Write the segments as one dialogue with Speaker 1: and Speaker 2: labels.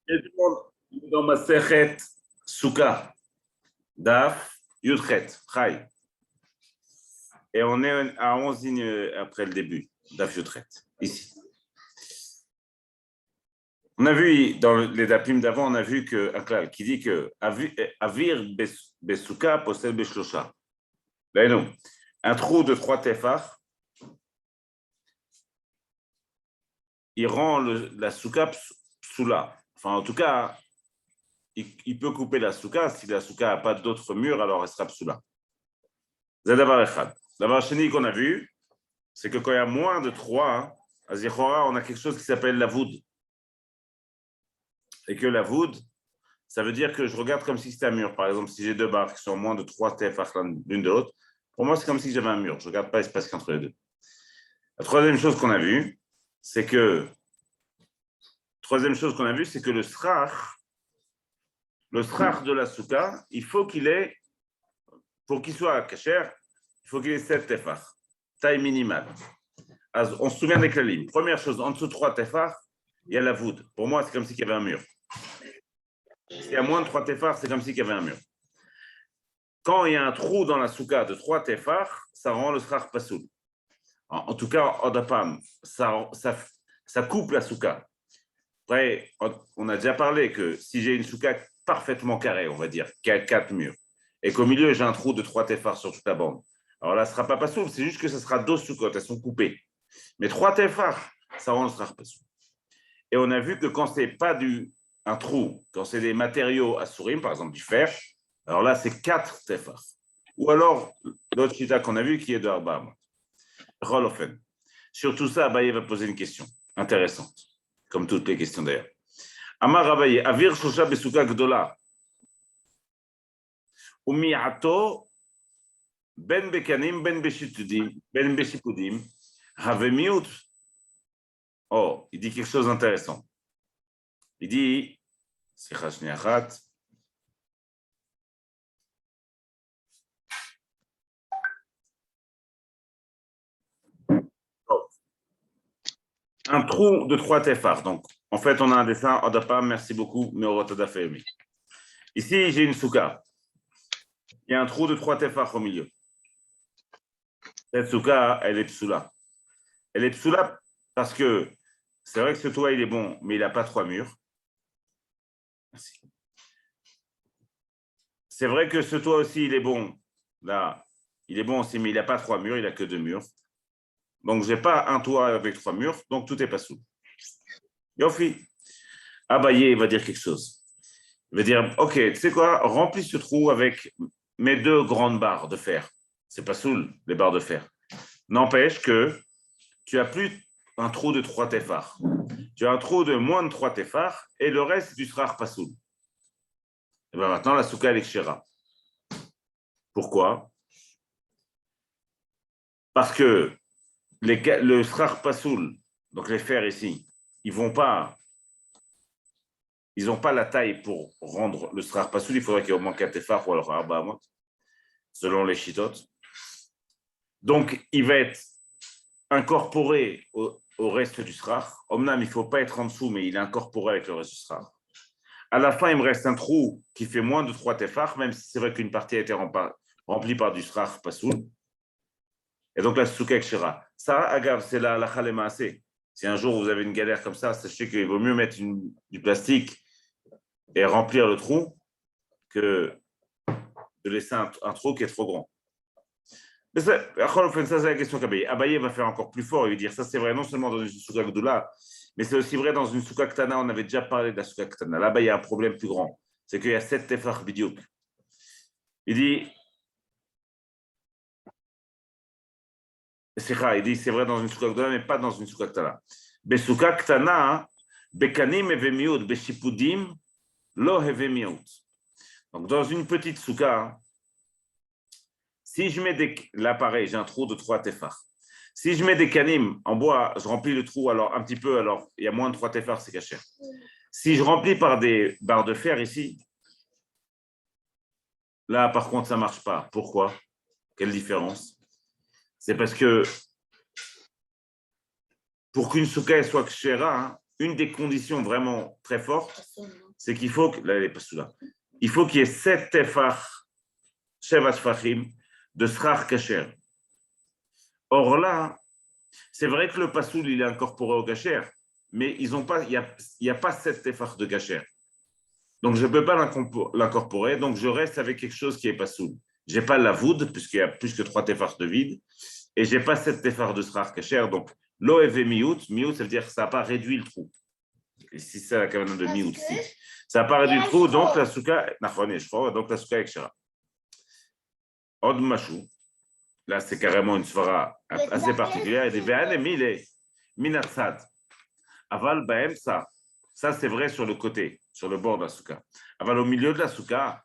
Speaker 1: Et tout le monde, dans ma sechet, Souka, Daf, Yudchet, Chai. Et on est à 11 lignes après le début, Daf Yudchet, ici. On a vu dans les dapim d'avant, on a vu un klal qui dit que Avir Besouka possède Beshlosha. Là, non. Un trou de 3 tefar, il rend la souka psoula. Enfin, en tout cas, il peut couper la souka. Si la souka n'a pas d'autres murs, alors elle sera psoula. C'est d'abord echad. D'abord, chenille qu'on a vu, c'est que quand il y a moins de 3, à Zichora, on a quelque chose qui s'appelle la voûte. Et que la voûte, ça veut dire que je regarde comme si c'était un mur. Par exemple, si j'ai 2 barres qui sont moins de 3 tefar l'une de l'autre, pour moi, c'est comme si j'avais un mur. Je ne regarde pas l'espace entre les deux. La troisième chose qu'on a vue, c'est que le srach de la souka, il faut qu'il ait, pour qu'il soit kasher, il faut qu'il ait 7 tefar, taille minimale. Alors, on se souvient des klalim. Première chose, en dessous de 3 tefar, il y a la voûte. Pour moi, c'est comme s'il y avait un mur. S'il y a moins de 3 tefar, c'est comme s'il y avait un mur. Quand il y a un trou dans la souka de 3 tefar, ça rend le srach pasoul. En tout cas, odapam, ça coupe la souka. Après, on a déjà parlé que si j'ai une souka parfaitement carrée, on va dire, qui a 4 murs, et qu'au milieu, j'ai un trou de 3 tefar sur toute la bande, alors là, ce ne sera pas pasoul, c'est juste que ce sera 2 soukotes, elles sont coupées. Mais 3 tefar, ça rend le sera pasoul. Et on a vu que quand ce n'est pas un trou, quand c'est des matériaux à sourim, par exemple du fer, alors là, c'est 4 tefar. Ou alors, l'autre chita qu'on a vu qui est de Arbam. Rolofen. Sur tout ça, Abaye va poser une question intéressante, comme toutes les questions d'ailleurs. Amar Abaye, Avir Shosha Besuka Gdola. Umiato Ben Bekanim, Ben Beshipudim, Havemiut. Oh, il dit quelque chose d'intéressant. Il dit, Sikha Shniachat, un trou de 3 tefar. Donc, en fait, on a un dessin, Odapa, merci beaucoup, mais Orotada Fehmi. Ici, j'ai une souka. Il y a un trou de 3 tefar au milieu. Cette souka, elle est psoula. Elle est psoula parce que c'est vrai que ce toit, il est bon, mais il n'a pas 3 murs. Merci. C'est vrai que ce toit aussi, il est bon. Là, il est bon aussi, mais il n'a pas 3 murs, il n'a que 2 murs. Donc, je n'ai pas un toit avec 3 murs, donc tout est pas sous. Yofi. Abaye va dire quelque chose. Il va dire, OK, tu sais quoi, remplis ce trou avec mes 2 grandes barres de fer. C'est pas sous les barres de fer. N'empêche que tu as plus un trou de 3 tefars. Tu as un trou de moins de 3 tefars et le reste, tu seras pas sous. Et bien maintenant, la souka, elle est kshera. Pourquoi? Parce que le srar pasoul, donc les fers ici, ils n'ont pas la taille pour rendre le srar pasoul. Il faudrait qu'il y ait au moins 4 tefars ou alors arba amot, selon les chitotes. Donc, il va être incorporé au reste du srar. Omnam, il ne faut pas être en dessous, mais il est incorporé avec le reste du srar. À la fin, il me reste un trou qui fait moins de 3 tefars, même si c'est vrai qu'une partie a été remplie par du srar pasoul. Et donc la souka kshira. Ça, agave, c'est la halema assez. Si un jour vous avez une galère comme ça, sachez qu'il vaut mieux mettre du plastique et remplir le trou que de laisser un trou qui est trop grand. Mais ça, c'est la question qu'Abaye. Abaye va faire encore plus fort et lui dire ça, c'est vrai non seulement dans une souka gdoula, mais c'est aussi vrai dans une souka ktana. On avait déjà parlé de la souka ktana. Là-bas, il y a un problème plus grand. C'est qu'il y a 7 tefach bidiouk. Il dit, c'est vrai dans une souka gdoula, mais pas dans une souka ktana. Besouka ktana, bekanim evemiut, beshipudim, lo evemiut. Donc, dans une petite souka, si je mets l'appareil, j'ai un trou de 3 tefars. Si je mets des canim en bois, je remplis le trou alors un petit peu, alors il y a moins de 3 tefars, c'est caché. Si je remplis par des barres de fer ici, là par contre ça ne marche pas. Pourquoi? Quelle différence? C'est parce que pour qu'une souka soit kshera, une des conditions vraiment très fortes, c'est qu'il faut que, là, elle est pas sous là, il faut qu'il y ait 7 tefach, sheva tefachim, de srar kasher. Or là, c'est vrai que le pasoul, il est incorporé au kasher, mais ils ont pas, il y a pas 7 tefach de kasher. Donc, je ne peux pas l'incorporer, donc je reste avec quelque chose qui est pasoul. Je n'ai pas la voûte, puisqu'il y a plus que 3 tefach de vide, et je n'ai pas 7 tefach de srar kasher, donc l'OEV miout, ça veut dire que ça n'a pas réduit le trou. Et si c'est la caverne de miout, si. Ça n'a pas réduit le trou, donc la souka, donc la souka est kshara. Od mashou, là c'est carrément une svara assez particulière, il dit ve'ane mile minatsad. Aval baem ça c'est vrai sur le côté, sur le bord de la souka. Aval au milieu de la souka,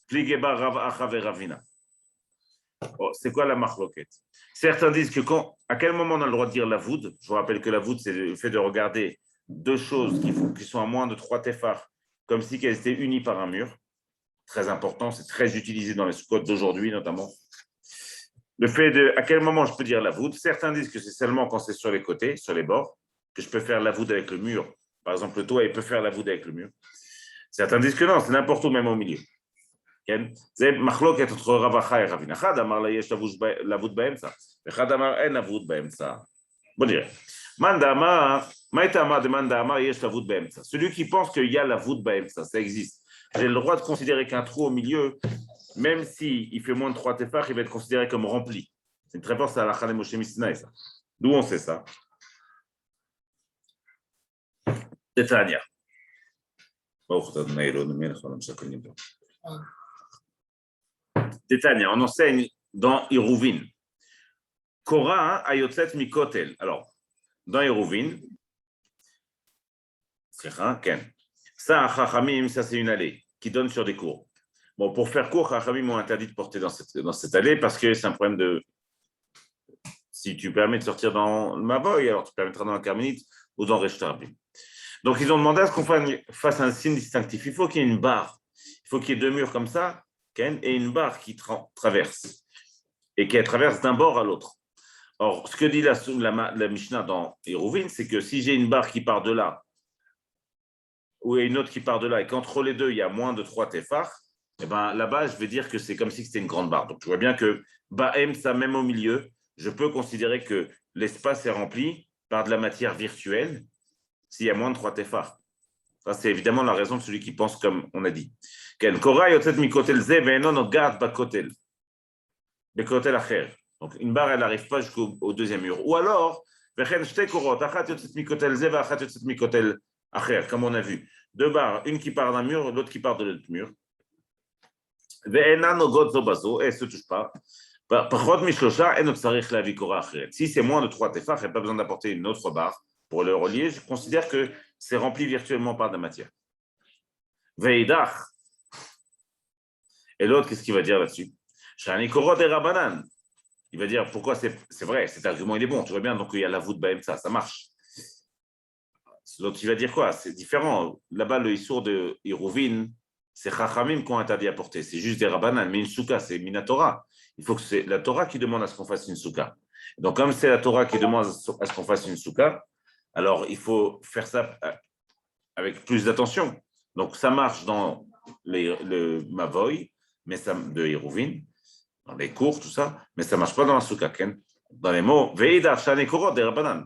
Speaker 1: pligeba rav acha veravina. Oh, c'est quoi la marloquette? Certains disent que à quel moment on a le droit de dire la voûte? Je vous rappelle que la voûte, c'est le fait de regarder deux choses qui sont à moins de 3 tefach, comme si elles étaient unies par un mur. Très important, c'est très utilisé dans les sous-côtes d'aujourd'hui notamment. Le fait de à quel moment je peux dire la voûte? Certains disent que c'est seulement quand c'est sur les côtés, sur les bords, que je peux faire la voûte avec le mur. Par exemple, le toit, il peut faire la voûte avec le mur. Certains disent que non, c'est n'importe où, même au milieu. זה מחלוקת entre רב אחי רבין. אחד אמר לה יש לבוד באמצע, ואחד אמר אין לבוד באמצע. בוא נראה. מאן דאמר, מה הייתה אמר דמאן דאמר יש לבוד באמצע? Celui qui pense qu'il y a la voûte באמצע, ça existe. J'ai le droit de considérer qu'un trou au milieu, même s'il fait moins de 3 tefach, il va être considéré comme rempli. C'est très fort, c'est à la Chane Moshe Misinaï, ça. D'où on sait ça? C'est Tania. Tania, on enseigne dans Iruvin. Korah ayotzet mikotel. Alors, dans Iruvin, ça, Chachamim, ça c'est une allée qui donne sur des cours. Bon, pour faire court, Chachamim m'ont interdit de porter dans cette allée parce que c'est un problème de. Si tu permets de sortir dans le Mavoy, alors tu permettras dans la Carménite ou dans Reshtarabim. Donc, ils ont demandé à ce qu'on fasse un signe distinctif. Il faut qu'il y ait une barre. Il faut qu'il y ait 2 murs comme ça et une barre qui traverse et qui traverse d'un bord à l'autre. Or, ce que dit la Mishnah dans Hérouvine, c'est que si j'ai une barre qui part de là ou une autre qui part de là et qu'entre les deux, il y a moins de 3 tefach, eh ben, là-bas, je vais dire que c'est comme si c'était une grande barre. Donc, tu vois bien que Ba'em, ça même au milieu, je peux considérer que l'espace est rempli par de la matière virtuelle s'il y a moins de 3 tefach. Ça, c'est évidemment la raison de celui qui pense comme on a dit. Donc, une barre, elle n'arrive pas jusqu'au deuxième mur. Ou alors, comme on a vu. 2 barres, une qui part d'un mur, l'autre qui part de l'autre mur. Et ne se touche pas. Si c'est moins de 3 tefach, il n'y a pas besoin d'apporter une autre barre pour le relier. Je considère que c'est rempli virtuellement par de la matière. Veidach. Et l'autre, qu'est-ce qu'il va dire là-dessus? Il va dire pourquoi c'est vrai, cet argument il est bon, tu vois bien, donc il y a la voûte Baemsa, ça marche. L'autre, il va dire quoi? C'est différent. Là-bas, le Issour de Iruvin, c'est Chachamim qui ont interdit à porter. C'est juste des Rabbanan, mais une souka, c'est Minatora. Il faut que c'est la Torah qui demande à ce qu'on fasse une souka. Donc, comme c'est la Torah qui demande à ce qu'on fasse une souka, alors il faut faire ça avec plus d'attention. Donc, ça marche dans le Mavoy, mais ça, de Iruvin, dans les cours, tout ça, mais ça ne marche pas dans la souka. Dans les mots, Veida, Shane Korot, des Rabbanan.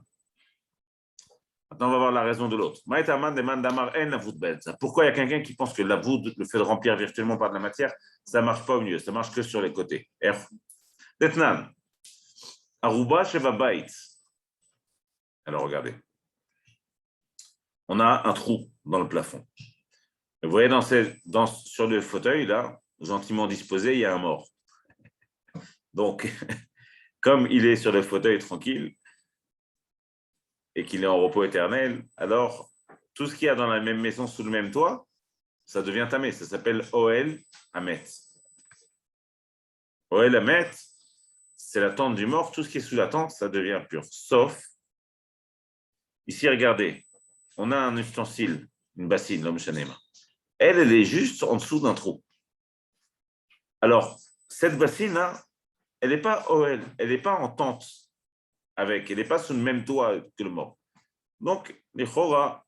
Speaker 1: Maintenant, on va voir la raison de l'autre. Pourquoi il y a quelqu'un qui pense que la voûte, le fait de remplir virtuellement par de la matière, ça ne marche pas au milieu, ça ne marche que sur les côtés. Detnan. Aruba Sheva Bait. Alors, regardez. On a un trou dans le plafond. Vous voyez, sur le fauteuil, là, gentiment disposé, il y a un mort. Donc, comme il est sur le fauteuil tranquille, et qu'il est en repos éternel, alors tout ce qu'il y a dans la même maison, sous le même toit, ça devient tamé. Ça s'appelle Oel Hamet. Oel Hamet, c'est la tente du mort. Tout ce qui est sous la tente, ça devient pur. Sauf, ici, regardez, on a un ustensile, une bassine, l'homme chanema. Elle est juste en dessous d'un trou. Alors, cette bassine-là, elle n'est pas Oel, elle n'est pas en tente avec, elle n'est pas sous le même toit que le mort. Donc, les chora,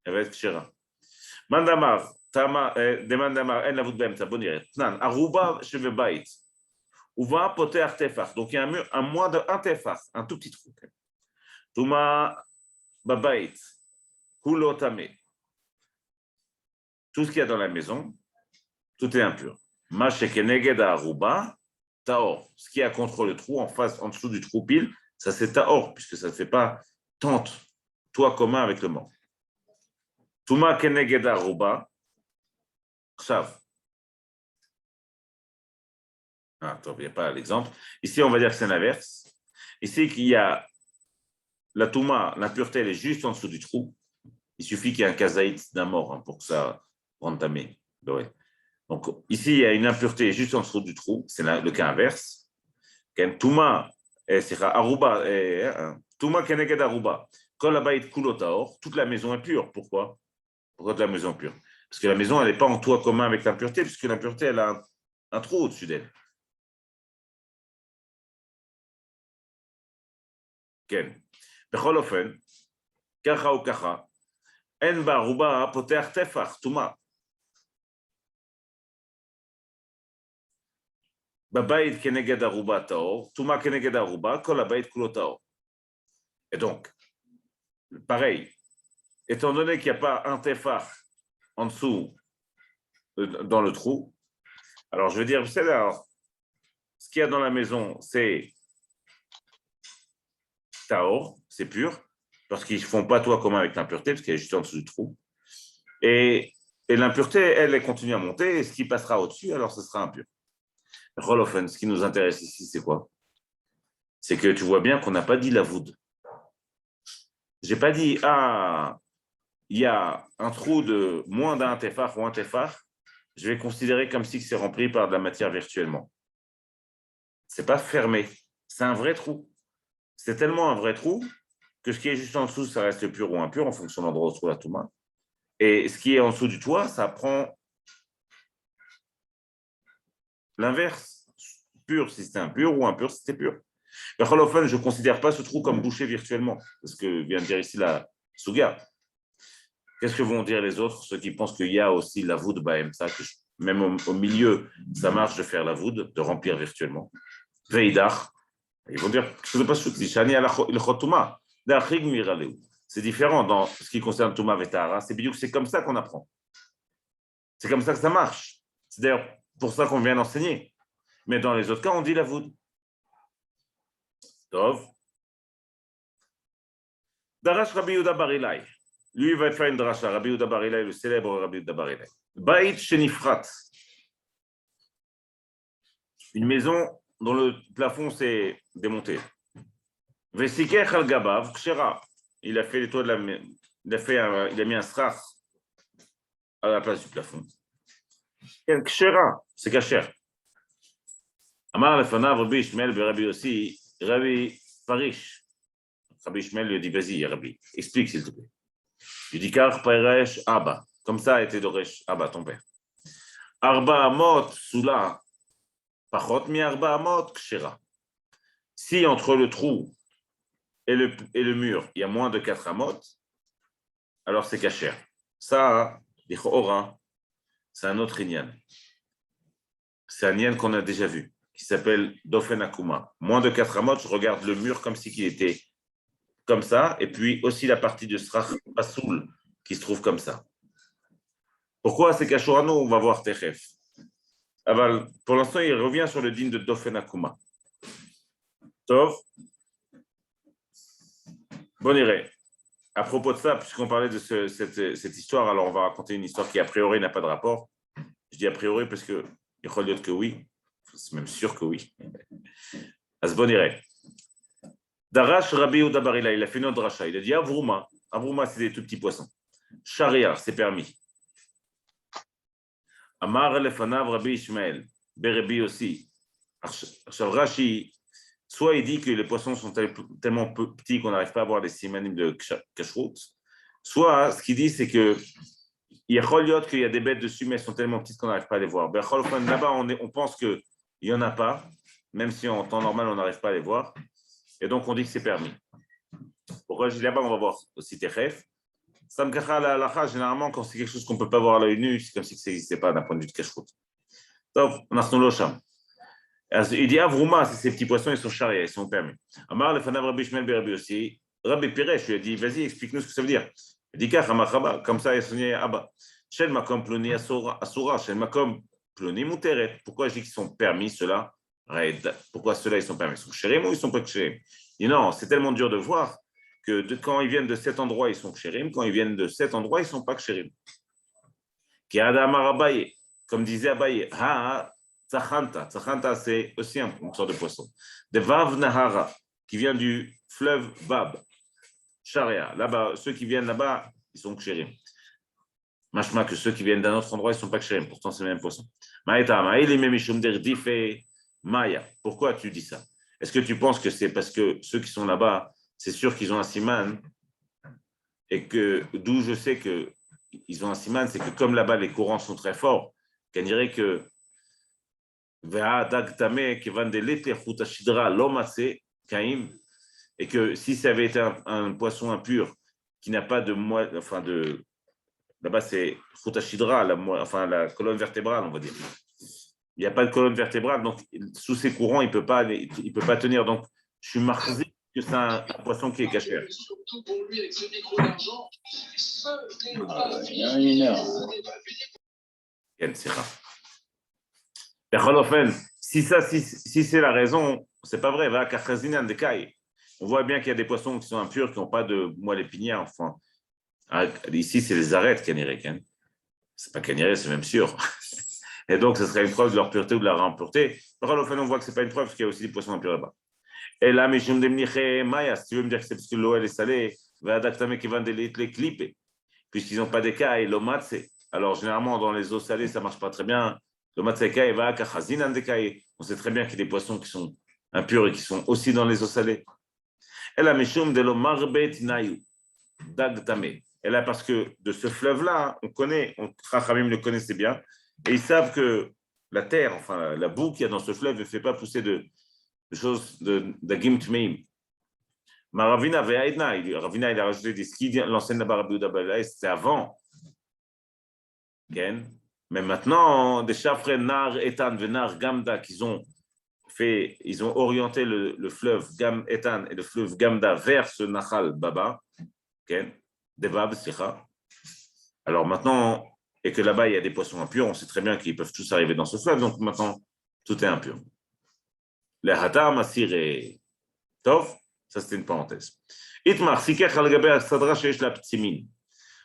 Speaker 1: elle va être kshera. Mandamar, demandamar, en la voûte bem, ça bon dirait. Nan, aruba cheve bait. Ou va poter artefach. Donc, il y a un mur, un moins de un tefach, un tout petit trou. Touma babait, hulotame. Tout ce qu'il y a dans la maison, tout est impur. Mashekeneged aruba, taor. Ce qui est contre le trou, en face, en dessous du trou pile, ça c'est taor, puisque ça ne fait pas tente, toit commun avec le mort. Touma keneged aruba, chav. Attends, il n'y a pas l'exemple. Ici, on va dire que c'est l'inverse. Ici, qu'il y a la touma, l'impureté, elle est juste en dessous du trou. Il suffit qu'il y ait un kazaït d'un mort pour que ça rentre tamé. Donc, ici, il y a une impureté juste en dessous du trou. C'est le cas inverse. Touma, c'est aruba, touma keneged aruba. Quand la baït kulotaor, toute la maison est pure. Pourquoi? Pourquoi toute la maison est pure? Parce que la maison, elle n'est pas en toit commun avec l'impureté, puisque l'impureté, elle a un trou au-dessus d'elle. כן. בכל אופן, ככה או ככה, אין בערובה פותח טפח, טומאה. בבית כנגד ערובה טהור, טומאה כנגד ערובה, כל הבית כולו טהור. Et donc, pareil, étant donné qu'il n'y a pas un tefach en dessous, dans le trou, alors je veux dire, alors, ce qu'il y a dans la maison, c'est tahor, c'est pur, parce qu'ils ne font pas toit commun avec l'impureté, parce qu'elle est juste en dessous du trou. Et l'impureté, elle continue à monter, et ce qui passera au-dessus, alors ce sera impur. Rolofen, ce qui nous intéresse ici, c'est quoi? C'est que tu vois bien qu'on n'a pas dit la voûte. Je n'ai pas dit, il y a un trou de moins d'un tefach ou un tefach, je vais considérer comme si c'est rempli par de la matière virtuellement. Ce n'est pas fermé, c'est un vrai trou. C'est tellement un vrai trou que ce qui est juste en dessous, ça reste pur ou impur en fonction de l'endroit où se trouve la touma. Et ce qui est en dessous du toit, ça prend l'inverse. Pur si c'était impur ou impur si c'était pur. Je ne considère pas ce trou comme bouché virtuellement, parce que vient de dire ici la Souga. Qu'est-ce que vont dire les autres, ceux qui pensent qu'il y a aussi la voûte Bahem, ça, que même au milieu, ça marche de faire la voûte, de remplir virtuellement. Veidar, ils vont dire que ce n'est pas c'est différent dans ce qui concerne Touma Vetara, c'est comme ça qu'on apprend. C'est comme ça que ça marche. C'est d'ailleurs pour ça qu'on vient d'enseigner. Mais dans les autres cas, on dit la voûte. Tov. Darash Rabbi Yehuda Bar Ilai. Lui, il va faire une drasha. Rabbi Yehuda Bar Ilai, le célèbre Rabbi Yehuda Bar Ilai. Baït Shenifrat. Une maison dont le plafond s'est démonté. Vesiker Al Gabav Kshera. Il a fait les toits de la il a mis un strach à la place du plafond. Kshera, c'est kasher. Amar lefanav Rabbi Ishmael Rabbi aussi, Rabbi Parish. Rabbi Ishmael lui dit, vas-y, Rabbi, explique s'il te plaît. Il dit, car Paresh Abba, comme ça a été Doresh Abba, ton père. Arba Amot Soula, Pachot mi Arba Amot Kshera. Si entre le trou et le mur, il y a moins de 4 amot, alors c'est kasher. Ça, c'est un autre inyan. C'est un inyan qu'on a déjà vu, qui s'appelle Dofen Akuma. Moins de 4 amot, je regarde le mur comme si il était comme ça, et puis aussi la partie de Strach Pasoul qui se trouve comme ça. Pourquoi c'est Kashorano? On va voir Techef. Pour l'instant, il revient sur le din de Dofen Akuma. Tov. Bon, irait. À propos de ça, puisqu'on parlait de cette histoire, alors on va raconter une histoire qui a priori n'a pas de rapport. Je dis a priori parce que il faut dire que oui, c'est même sûr que oui. Asbon irait. Darash Rabbi Yehuda Bar Ilai, il a fait notre drasha. Il a dit Avrouma. Avrouma, c'est des tout petits poissons. Sharia, c'est permis. Amar lefanav Rabbi Ishmael, Berebi aussi. Rashi, soit il dit que les poissons sont tellement petits qu'on n'arrive pas à voir les simanim de kashrut, soit ce qu'il dit, c'est que il y a des bêtes dessus, mais elles sont tellement petites qu'on n'arrive pas à les voir. Là-bas, on pense qu'il n'y en a pas, même si en temps normal, on n'arrive pas à les voir. Et donc, on dit que c'est permis. Pourquoi je dis là-bas, on va voir aussi Techef. Samkacha la halacha, généralement, quand c'est quelque chose qu'on ne peut pas voir à l'œil nu, c'est comme si ça n'existait pas d'un point de vue de cache-route. Donc, on a son locham. Il dit Avrouma, c'est ces petits poissons, ils sont charia, ils sont permis. Amar le fanav Rabbi Shmuel Berabi aussi. Rabbi Piresh lui a dit vas-y, explique-nous ce que ça veut dire. Il dit comme ça, il a sonné Abba. Shel makom ploni asura, shel makom ploni muteret. Pourquoi je dis qu'ils sont permis, ceux-là? Pourquoi ceux-là, ils sont permis? Ils sont chérim ou ils sont pas chérim? Il dit non, c'est tellement dur de voir que quand ils viennent de cet endroit, ils sont chérim. Quand ils viennent de cet endroit, ils ne sont pas chérim. Qui a Amar Abaye, comme disait Abaye, Tzachanta, c'est aussi une sorte de poisson. De Vav Nahara, qui vient du fleuve Bab, Sharia. Là-bas, ceux qui viennent là-bas, ils sont kshérim. Machma que ceux qui viennent d'un autre endroit, ils ne sont pas kshérim. Pourtant, c'est le même poisson. Maya. Pourquoi tu dis ça? Est-ce que tu penses que c'est parce que ceux qui sont là-bas, c'est sûr qu'ils ont un siman, et que d'où je sais qu'ils ont un siman, c'est que comme là-bas, les courants sont très forts, qu'on dirait que et que si ça avait été un poisson impur qui n'a pas de là-bas c'est Chutashidra, la colonne vertébrale, on va dire. Il n'y a pas de colonne vertébrale, donc sous ces courants, il peut pas tenir. Donc, je suis marqué que c'est un poisson qui est caché. Il y a une heure. C'est rare. Si c'est la raison, c'est pas vrai. On voit bien qu'il y a des poissons qui sont impurs, qui n'ont pas de moelle épinière. Enfin, ici, c'est les arêtes caniriques. C'est pas caniré, c'est même sûr. Et donc, ce serait une preuve de leur pureté ou de leur impureté. On voit que c'est pas une preuve, parce qu'il y a aussi des poissons impurs là-bas. Et là, si tu veux me dire que c'est parce que l'eau elle est salée, puisqu'ils n'ont pas d'écailles, l'omatse. Alors, généralement, dans les eaux salées, ça ne marche pas très bien. On sait très bien qu'il y a des poissons qui sont impurs et qui sont aussi dans les eaux salées. Et là, parce que de ce fleuve-là, on connaît, Chachamim le connaissait bien, et ils savent que la terre, enfin la boue qu'il y a dans ce fleuve ne fait pas pousser de choses d'agim tmeim. Mais Ravina il a rajouté des skis, l'enseigne de Rabbi Yehuda, c'était avant. Okay? Mais maintenant, des chafres Nar Etan et Nar Gamda qu'ils ont fait, ils ont orienté le fleuve Gam Etan et le fleuve Gamda vers ce Nachal Baba, okay? Devab, Sicha. Alors maintenant, et que là-bas il y a des poissons impurs, on sait très bien qu'ils peuvent tous arriver dans ce fleuve, donc maintenant tout est impur. Le Hatam Asir et Tov, ça c'était une parenthèse. Itmar, Sikech al-Gaber Sadra Sheesh la Ptsimin.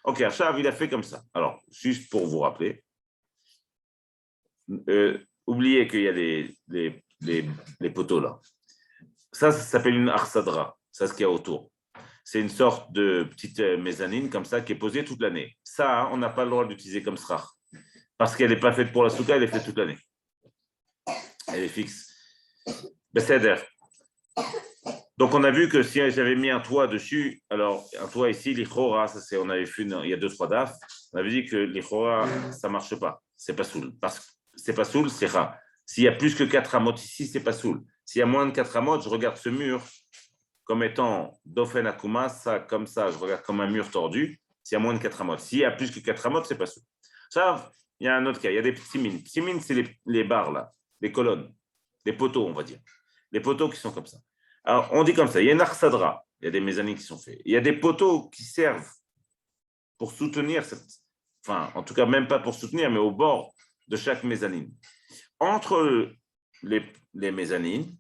Speaker 1: Ok, Achav, il a fait comme ça. Alors, juste pour vous rappeler, oubliez qu'il y a les poteaux là. Ça s'appelle une arsadra. Ça, ce qu'il y a autour. C'est une sorte de petite mezzanine comme ça qui est posée toute l'année. Ça, on n'a pas le droit d'utiliser comme srach. Parce qu'elle n'est pas faite pour la souka, elle est faite toute l'année. Elle est fixe. Besséder. Donc, on a vu que si j'avais mis un toit dessus, alors un toit ici, l'ichora, ça c'est, on avait vu, il y a 2-3 daf, on avait dit que l'ichora, ça ne marche pas. C'est pas soul. Parce que c'est pas soul, c'est rare. S'il y a plus que 4 amotes ici, c'est pas soul. S'il y a moins de 4 amotes, je regarde ce mur comme étant Dofen Akuma, ça, comme ça, je regarde comme un mur tordu. S'il y a moins de 4 amotes. S'il y a plus que 4 amotes, c'est pas soul. Ça, il y a un autre cas. Il y a des petits mines. Petits mines, c'est les barres là, les colonnes, les poteaux, on va dire. Les poteaux qui sont comme ça. Alors, on dit comme ça, il y a une arsadra, il y a des mezzanines qui sont faits. Il y a des poteaux qui servent pour soutenir enfin, en tout cas, même pas pour soutenir, mais au bord de chaque mezzanine. Entre les mezzanines,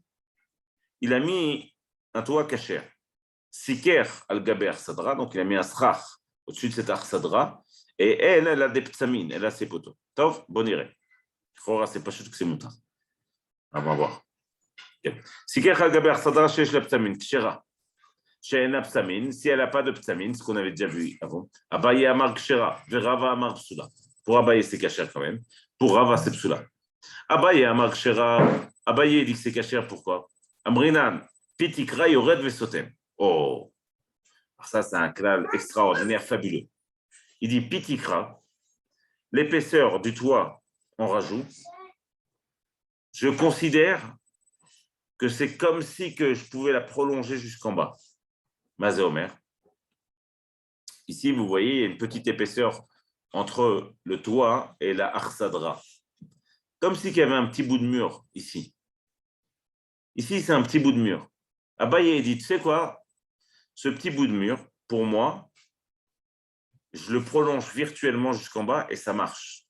Speaker 1: il a mis un toit cacher. Siker al-Gaber Sadra, donc il a mis un srach au-dessus de cette arsadra, et elle a des ptsamines, elle a ses poteaux. Tov, bon iré. C'est pas juste que c'est moutin. On va voir. Siker al-Gaber Sadra, shesh la ptsamine, kshera. Si elle n'a pas de ptamine, ce qu'on avait déjà vu avant, Abaye Amar Kshera, Verava Amar Psula. Pour Abaye, c'est caché quand même. Pour Rava, c'est Psula. Abaye Amar Kshera, Abaye dit que c'est caché, pourquoi? Amrinan, Pitikra Yored Vesotem. Oh, ça c'est un klal extraordinaire, fabuleux. Il dit Pitikra, l'épaisseur du toit, on rajoute. Je considère que c'est comme si que je pouvais la prolonger jusqu'en bas. Mazé Omer. Ici, vous voyez, il y a une petite épaisseur entre le toit et la arsadra. Comme s'il y avait un petit bout de mur ici. Ici, c'est un petit bout de mur. Abaye dit, tu sais quoi? Ce petit bout de mur, pour moi, je le prolonge virtuellement jusqu'en bas et ça marche.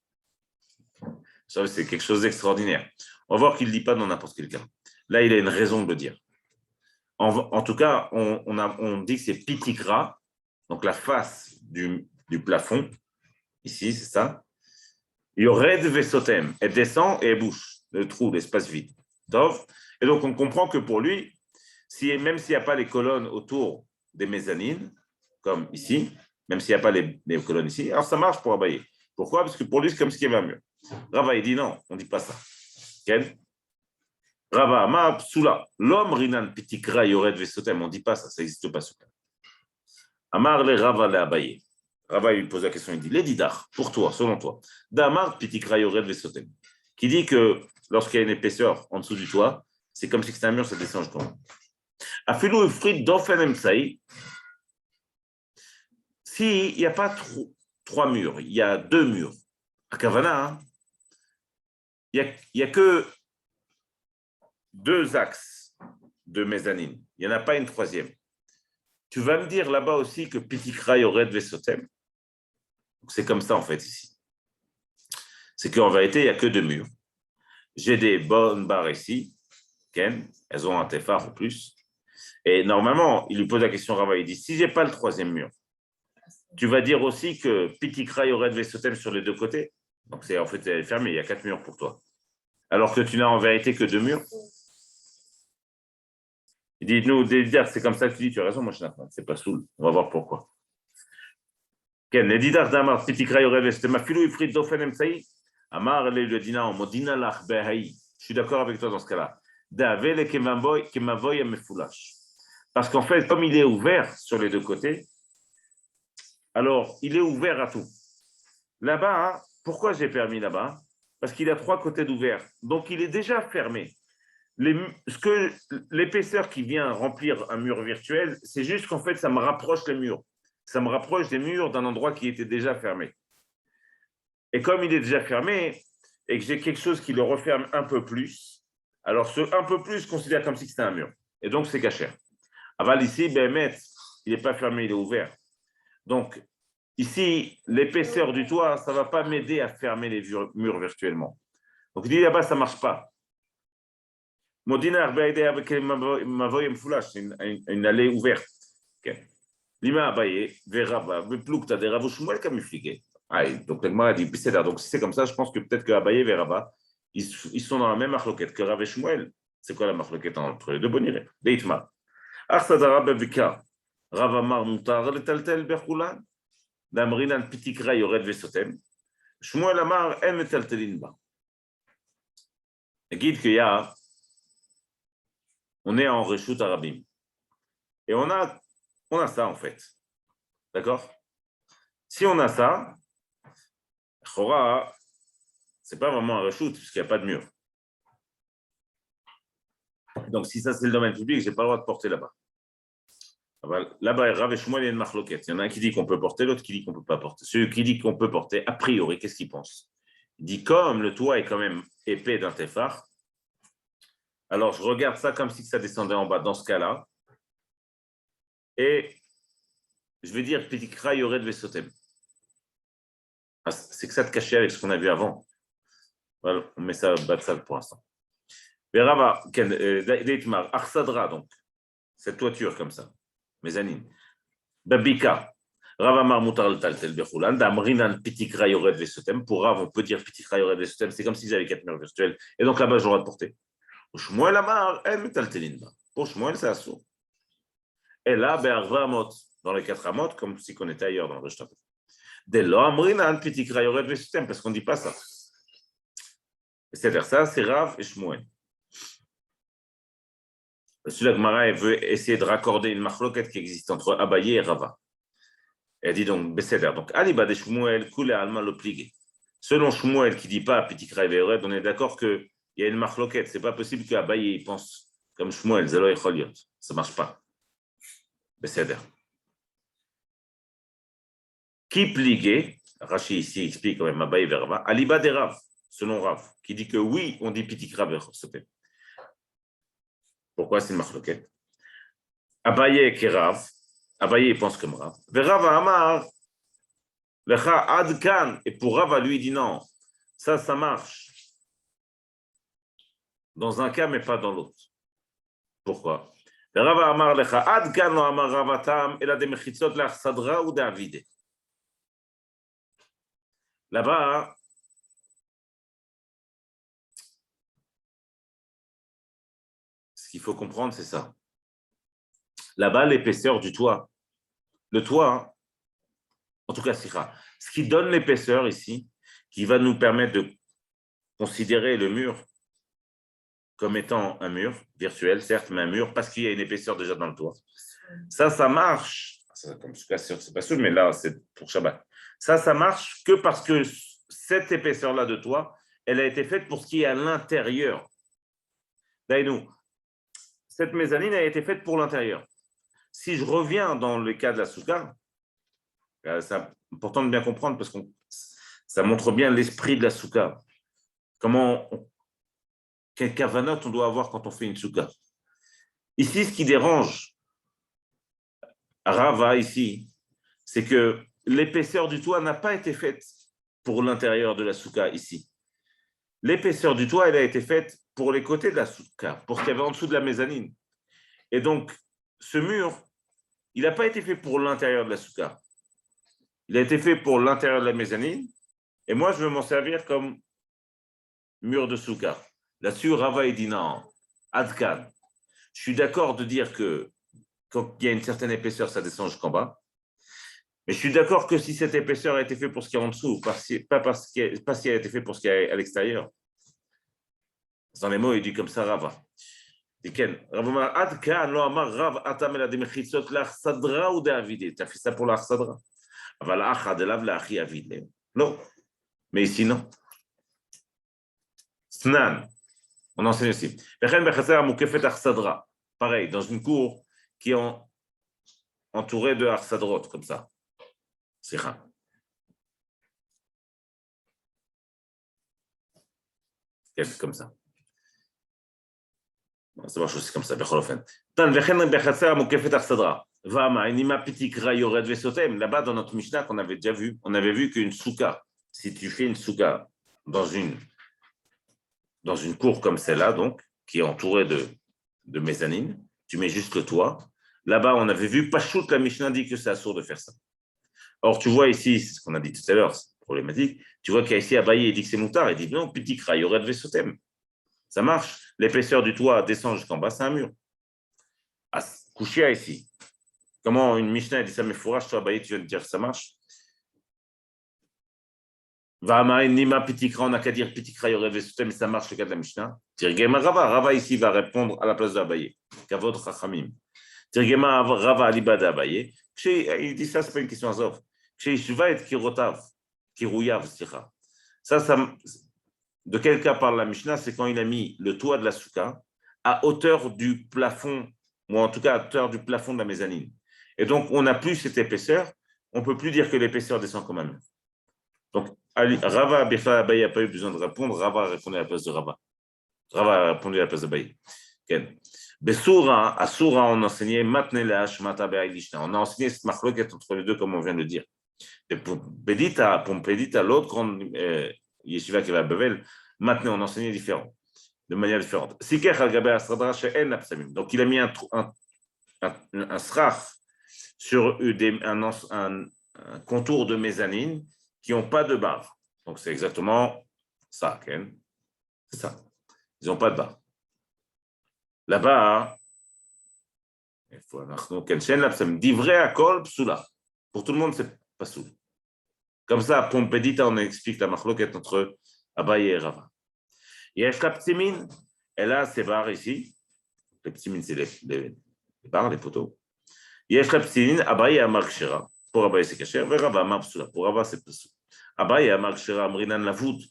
Speaker 1: Ça, c'est quelque chose d'extraordinaire. On va voir qu'il ne le dit pas dans n'importe quel cas. Là, il a une raison de le dire. En tout cas, on dit que c'est pitikra, donc la face du plafond. Ici, c'est ça. Yored vesotem. Elle descend et elle bouche le trou, l'espace vide. Et donc, on comprend que pour lui, même s'il n'y a pas les colonnes autour des mezzanines, comme ici, même s'il n'y a pas les colonnes ici, alors ça marche pour Abaye. Pourquoi? Parce que pour lui, c'est comme ce qu'il y avait un mur. Rava, il dit non, on ne dit pas ça. Okay? Rava, ma psula, l'homme rinan pitikra yored vesotem, on ne dit pas ça, ça n'existe pas. Amar le Rava le Abaye. Rava, il pose la question, il dit, les didar, pour toi, selon toi, d'Amar pitikra yored vesotem, qui dit que lorsqu'il y a une épaisseur en dessous du toit, c'est comme si c'était un mur, ça descend jusqu'en haut. Afilou ifrit dofen emsaï, s'il n'y a pas trois murs, il y a deux murs, à Kavana, hein, il n'y a que deux axes de mezzanine. Il n'y en a pas une troisième. Tu vas me dire là-bas aussi que Pitikra Yored Vesotem. C'est comme ça en fait ici. C'est qu'en vérité, il n'y a que deux murs. J'ai des bonnes barres ici. Ken, elles ont un tefar en plus. Et normalement, il lui pose la question Rava, il dit, si je n'ai pas le troisième mur, tu vas dire aussi que Pitikra Yored Vesotem sur les deux côtés. Donc c'est en fait fermé, il y a quatre murs pour toi. Alors que tu n'as en vérité que deux murs. Il dit, nous, c'est comme ça que tu dis, tu as raison, moi je n'ai pas, c'est pas saoul. On va voir pourquoi. Ken, les didar d'Amar, Pitikra Yored Vesotem, Afilou Ifrit Dofen Emsaï, Amar le dina en modina lach behaï. Je suis d'accord avec toi dans ce cas-là. D'avele kemavoy mefoulash. Parce qu'en fait, comme il est ouvert sur les deux côtés, alors il est ouvert à tout. Là-bas, hein, pourquoi j'ai permis là-bas? Parce qu'il a trois côtés d'ouvert. Donc il est déjà fermé. L'épaisseur qui vient remplir un mur virtuel, c'est juste qu'en fait, ça me rapproche les murs. Ça me rapproche des murs d'un endroit qui était déjà fermé. Et comme il est déjà fermé, et que j'ai quelque chose qui le referme un peu plus, alors ce un peu plus considère comme si c'était un mur. Et donc, c'est caché. Aval ici, Béhémet, il n'est pas fermé, il est ouvert. Donc, ici, l'épaisseur du toit, ça ne va pas m'aider à fermer les murs virtuellement. Donc, il dit là-bas, ça ne marche pas. Modina, c'est une allée ouverte. Lima Abaye, Veraba, Veplukta, des Ravouchmouel comme ifliqué. Donc, l'Agmara dit, donc si c'est comme ça, je pense que peut-être que Abaye et Veraba, ils sont dans la même marloquette que Rav et Shmuel. C'est quoi la marloquette entre les deux? Boniré. Deitma. Arsadara Bevika, Ravamar Moutar, le Taltel Berkulan, Damrinan Pitikra Yored Vesotem, Shmuel Amar, En Taltelin Ba. Guide qu'il y a, on est en Reshut Arabim. Et on a ça en fait. D'accord? Si on a ça, Chora, c'est pas vraiment un reshoot, puisqu'il n'y a pas de mur. Donc, si ça, c'est le domaine public, je n'ai pas le droit de porter là-bas. Là-bas, Rav et Shmuel, il y a une marloquette. Il y en a un qui dit qu'on peut porter, l'autre qui dit qu'on ne peut pas porter. Celui qui dit qu'on peut porter, a priori, qu'est-ce qu'il pense? Il dit, comme le toit est quand même épais d'un tefar, alors je regarde ça comme si ça descendait en bas, dans ce cas-là, et je vais dire, Pitikra Yored Vesotem. C'est que ça te cachait avec ce qu'on a vu avant. Voilà, on met ça bas de ça pour l'instant. Verava, Deitmar, Arsadra, donc, cette toiture comme ça, mezzanine. Babika, Ravamar Mutar Taltel Bechulan, Damrinan Pitikra Yored Vesotem. Pour Rav, on peut dire Pitikra Yored Vesotem, c'est comme s'ils avaient quatre murs virtuels. Et donc là-bas, j'aurais porté. Pour Shmuel Amar, El Taltelinba. Pour Shmuel, c'est assourd. Et là, Be'arva Amot, dans les quatre Amot, comme si on était ailleurs dans le Reshtape. Dès là, Amrinan Pitikra Yored Vesotem, parce qu'on ne dit pas ça. C'est-à-dire ça, c'est Rav et Shmuel. Celui-là, Gmara veut essayer de raccorder une marloquette qui existe entre Abaye et Rava. Elle dit donc, Besséder. Donc, Aliba de Shmuel, Koule Alma le plié. Selon Shmuel, qui ne dit pas Petit Kraïvered, on est d'accord qu'il y a une marloquette. Ce n'est pas possible qu'Abaye pense comme Shmuel, Zelo et Choliot. Ça ne marche pas. Besséder. Qui pligué, Rashi ici explique quand même Abaye et Rava, Aliba des Rav, selon Rav, qui dit que oui, on dit Pitik Rav. Pourquoi c'est une marloquette? Abaye qui est Rav, Abaye pense comme Rav. Rav Amar, Lecha Adkan, et pour Rav, lui, il dit non, ça marche. Dans un cas, mais pas dans l'autre. Pourquoi? Rav Amar Lecha Adkan, lo Amar Ravatam, et la demechitzot la Sadra ou Davide. Là-bas, ce qu'il faut comprendre, c'est ça. Là-bas, l'épaisseur du toit, le toit, hein, en tout cas, ce qui donne l'épaisseur ici, qui va nous permettre de considérer le mur comme étant un mur virtuel, certes, mais un mur, parce qu'il y a une épaisseur déjà dans le toit. Ça marche. Comme ce cas, c'est pas sûr, mais là, c'est pour Shabbat. Ça marche que parce que cette épaisseur-là de toit, elle a été faite pour ce qui est à l'intérieur. D'ailleurs, cette mezzanine a été faite pour l'intérieur. Si je reviens dans le cas de la souka, c'est important de bien comprendre parce que ça montre bien l'esprit de la souka. Quel kavanot on doit avoir quand on fait une souka. Ici, ce qui dérange Rava ici, c'est que l'épaisseur du toit n'a pas été faite pour l'intérieur de la souka ici. L'épaisseur du toit, elle a été faite pour les côtés de la souka, pour ce qu'il y avait en dessous de la mezzanine. Et donc, ce mur, il n'a pas été fait pour l'intérieur de la souka. Il a été fait pour l'intérieur de la mezzanine. Et moi, je veux m'en servir comme mur de souka. Là-dessus, Rava, il dit non, Adkan. Je suis d'accord de dire que quand il y a une certaine épaisseur, ça descend jusqu'en bas. Mais je suis d'accord que si cette épaisseur a été faite pour ce qui est en dessous, pas si elle a été faite pour ce qui est à l'extérieur. Dans les mots, il dit comme ça, Rava. Tu as fait ça pour l'Arsadra. Non. Mais ici, non. Snan. On enseigne aussi. Pareil, dans une cour qui est entourée de Arsadrot, comme ça. C'est rare. Comme ça. Ça marche aussi comme ça, là-bas dans notre Mishnah qu'on avait déjà vu, on avait vu qu'une souka, si tu fais une souka dans une cour comme celle-là, donc, qui est entourée de mezzanine, tu mets juste le toit. Là-bas, on avait vu, Pachout, la Mishnah dit que c'est assourd de faire ça. Or, tu vois ici, c'est ce qu'on a dit tout à l'heure, c'est problématique, tu vois qu'il y a ici Abaye, il dit que c'est moutard, il dit non, petit kra, il y aurait de Vesotem. Ça marche. L'épaisseur du toit descend jusqu'en bas, c'est un mur. Couchia ici. Comment une Mishnah dit ça, mais fourrage, toi, Abaye, tu viens de dire que ça marche? Nima Pitikra, on n'a qu'à dire Pitikra, mais ça marche le cas de la Mishnah. Tirgema Rava, Rava ici va répondre à la place d'Abaye. Kavod Chachamim. Tirgema Rava Aliba d'Abaye. Il dit ça, c'est pas une question à Zov. Shiva et Kirotav, Kirouyav, ça, de quel cas parle la Mishnah? C'est quand il a mis le toit de la souka à hauteur du plafond, ou en tout cas à hauteur du plafond de la mezzanine. Et donc, on n'a plus cette épaisseur, on ne peut plus dire que l'épaisseur descend comme un mur. Donc, Rava Birfa Abaye n'a pas eu besoin de répondre, Rava a répondu à la place de Rava. Rava a répondu à la place d'Abaye. Bessoura, à Soura, on enseignait Matnela Shmata Be'ailishna. On a enseigné cette marloquette entre les deux, comme on vient de le dire. Et pour Pédita, l'autre grande yeshiva qui va à Bevel, maintenant on enseignait différent, de manière différente. Donc il a mis un srach sur un contour de mezzanine qui n'ont pas de barre. Donc c'est exactement ça, Ken. C'est ça. Ils n'ont pas de barre. Là-bas, il faut divrei akol psula. Pour tout le monde, c'est pas soul. Comme ça, pour Pédita, on explique la machloquette entre Abaye et Rava. Il y a la ptimine, elle a ses barres ici. Les ptimines, c'est les barres, les poteaux. Il y a la ptimine, Abaye a markshera. Pour Abaye, c'est caché. Rava a marpsula. Pour Rava, c'est psula. Abaye a markshera, amrinan la voûte.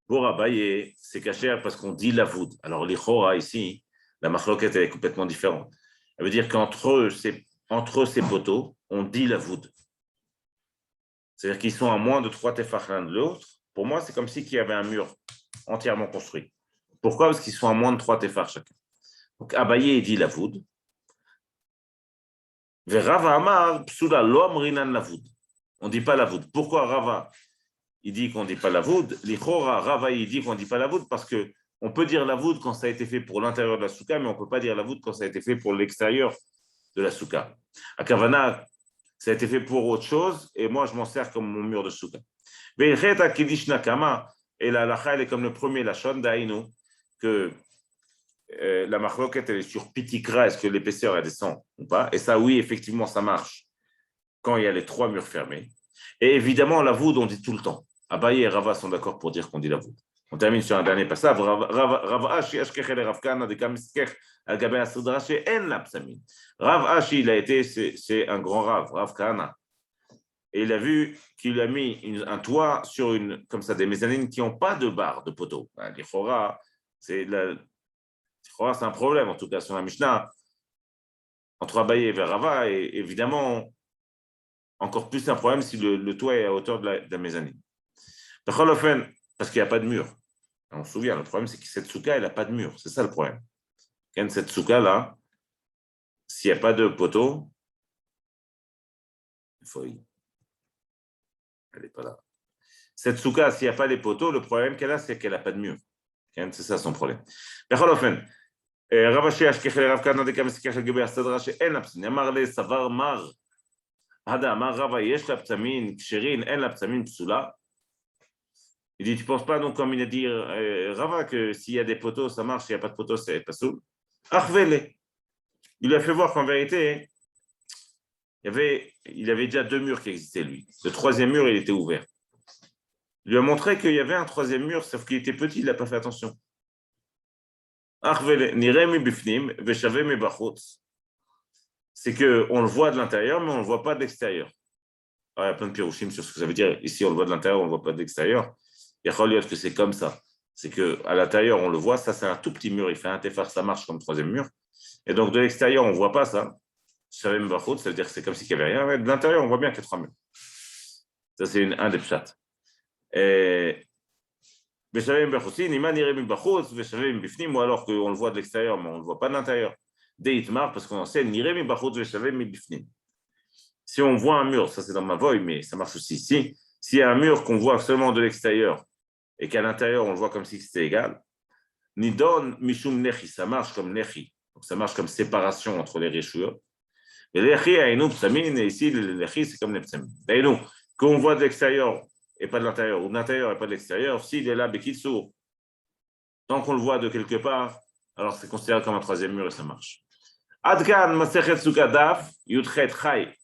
Speaker 1: Pour Abaye, c'est caché parce qu'on dit la voûte. Alors, l'ichora ici, la machloquette est complètement différente. Ça veut dire entre ces poteaux, on dit la voûte. C'est-à-dire qu'ils sont à moins de 3 tefach l'un de l'autre. Pour moi, c'est comme si il y avait un mur entièrement construit. Pourquoi? Parce qu'ils sont à moins de 3 tefach chacun. Donc, Abaye dit la voûte. Rava Amar, Psula, l'Omrinan la voûte. On ne dit pas la voûte. Pourquoi Rava il dit qu'on ne dit pas la voûte? L'Ichora, Rava il dit qu'on ne dit pas la voûte parce qu'on peut dire la voûte quand ça a été fait pour l'intérieur de la souka, mais on ne peut pas dire la voûte quand ça a été fait pour l'extérieur de la souka. À Kavana, ça a été fait pour autre chose, et moi je m'en sers comme mon mur de souka. Et la halakha, elle est comme le premier lachon d'Aïnou, que la marloquette, elle est sur pitikra, est-ce que l'épaisseur elle descend ou pas? Et ça, oui, effectivement, ça marche quand il y a les 3 murs fermés. Et évidemment, la voûte, on dit tout le temps. Abaye et Rava sont d'accord pour dire qu'on dit la voûte. On termine sur un dernier passage. Rav Ashi, Rav Kana, de Kamiskech, Al-Gabé Asidraché, En la Psamin. Rav Ashi, c'est un grand Rav Kana. Et il a vu qu'il a mis un toit sur comme ça, des mezzanines qui n'ont pas de barre, de poteau. L'Ichora, c'est un problème, en tout cas, sur la Mishnah. Entre Abaye et Rava, et évidemment, encore plus un problème si le toit est à hauteur de la mezzanine. Parce qu'il n'y a pas de mur. On se souvient, le problème, c'est que cette souka, elle n'a pas de mur. C'est ça le problème. Cette souka-là, s'il n'y a pas de poteau, elle n'est pas là. Cette souka, s'il n'y a pas de poteaux, le problème qu'elle a, c'est qu'elle n'a pas de mur. C'est ça son problème. רב אשי אשכחי לרב כהנא דקמסכך לגבי הסדרה שאין לה פסמין, אמר לסבר מר, אמר רבא יש לה פצמין כשרין, אין לה פצמין פסולה. Il dit, tu ne penses pas, donc, comme il a dit Rava, que s'il y a des poteaux, ça marche, s'il n'y a pas de poteaux, c'est pas soul. Achvele. Il lui a fait voir qu'en vérité, il avait déjà 2 murs qui existaient, lui. Le 3e mur, il était ouvert. Il lui a montré qu'il y avait un 3e mur, sauf qu'il était petit, il n'a pas fait attention. C'est qu'on le voit de l'intérieur, mais on ne le voit pas de l'extérieur. Alors, il y a plein de pirouchim sur ce que ça veut dire. Ici, on le voit de l'intérieur, on ne le voit pas de l'extérieur. Il y a que c'est comme ça. C'est qu'à l'intérieur, on le voit, ça c'est un tout petit mur, il fait un tefar, ça marche comme 3e mur. Et donc de l'extérieur, on ne voit pas ça. Ça veut dire que c'est comme s'il n'y avait rien. Mais de l'intérieur, on voit bien qu'il y a 3 murs. Ça, c'est un des pshat. Ou alors qu'on le voit de l'extérieur, mais on ne le voit pas de l'intérieur. Deitmar, parce qu'on enseigne si on voit un mur, ça c'est dans ma voix, mais ça marche aussi ici. S'il y a un mur qu'on voit seulement de l'extérieur et qu'à l'intérieur on le voit comme si c'était égal, Nidon Mishum Nechi, ça marche comme Nechi, donc ça marche comme séparation entre les réchures. Et Nechi a une psamin, et ici le Nechi c'est comme les psamin. Et nous, quand on voit de l'extérieur et pas de l'intérieur, ou de l'intérieur et pas de l'extérieur, s'il est là, Bekitsour, tant qu'on le voit de quelque part, alors c'est considéré comme un 3e mur et ça marche. Adkan Masechet Sukadaf, Yudchet Chai.